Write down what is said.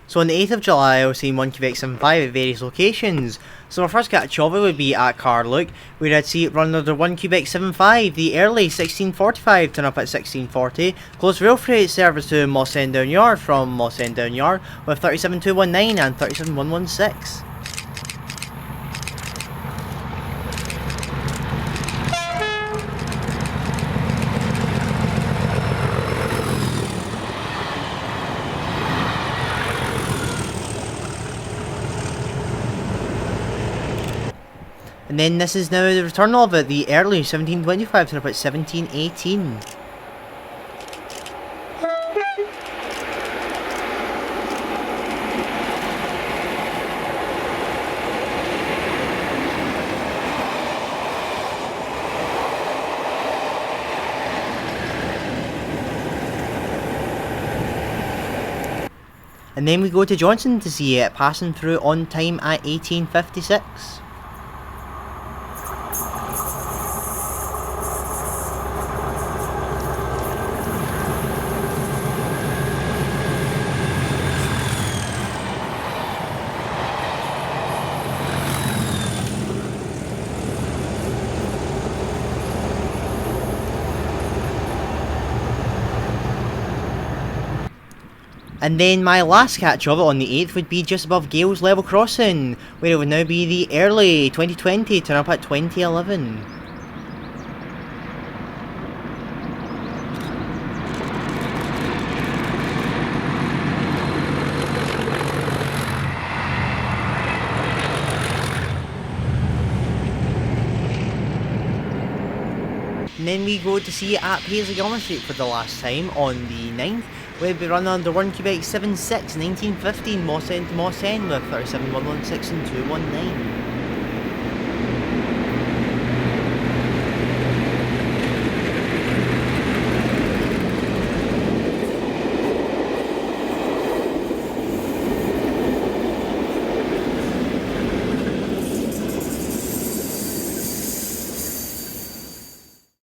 So on the 8th of July I was seeing 1QX75 at various locations. So our first catch of it would be at Carluke, where I'd see it run under 1QX75, the early 1645 turn up at 1640, close rail freight service to Moss End Down Yard from Moss End Down Yard with 37219 and 37116. And then this is now the return of it, the early 1725 to about 1718. And then we go to Johnson to see it passing through on time at 1856. And then my last catch of it on the 8th would be just above Gales Level Crossing, where it would now be the early 2020 turn up at 2011. And then we go to see it at Paisley Gilman Street for the last time on the 9th, where we run under 1QX76 1915 Moss End to Moss End with 37116 and 219.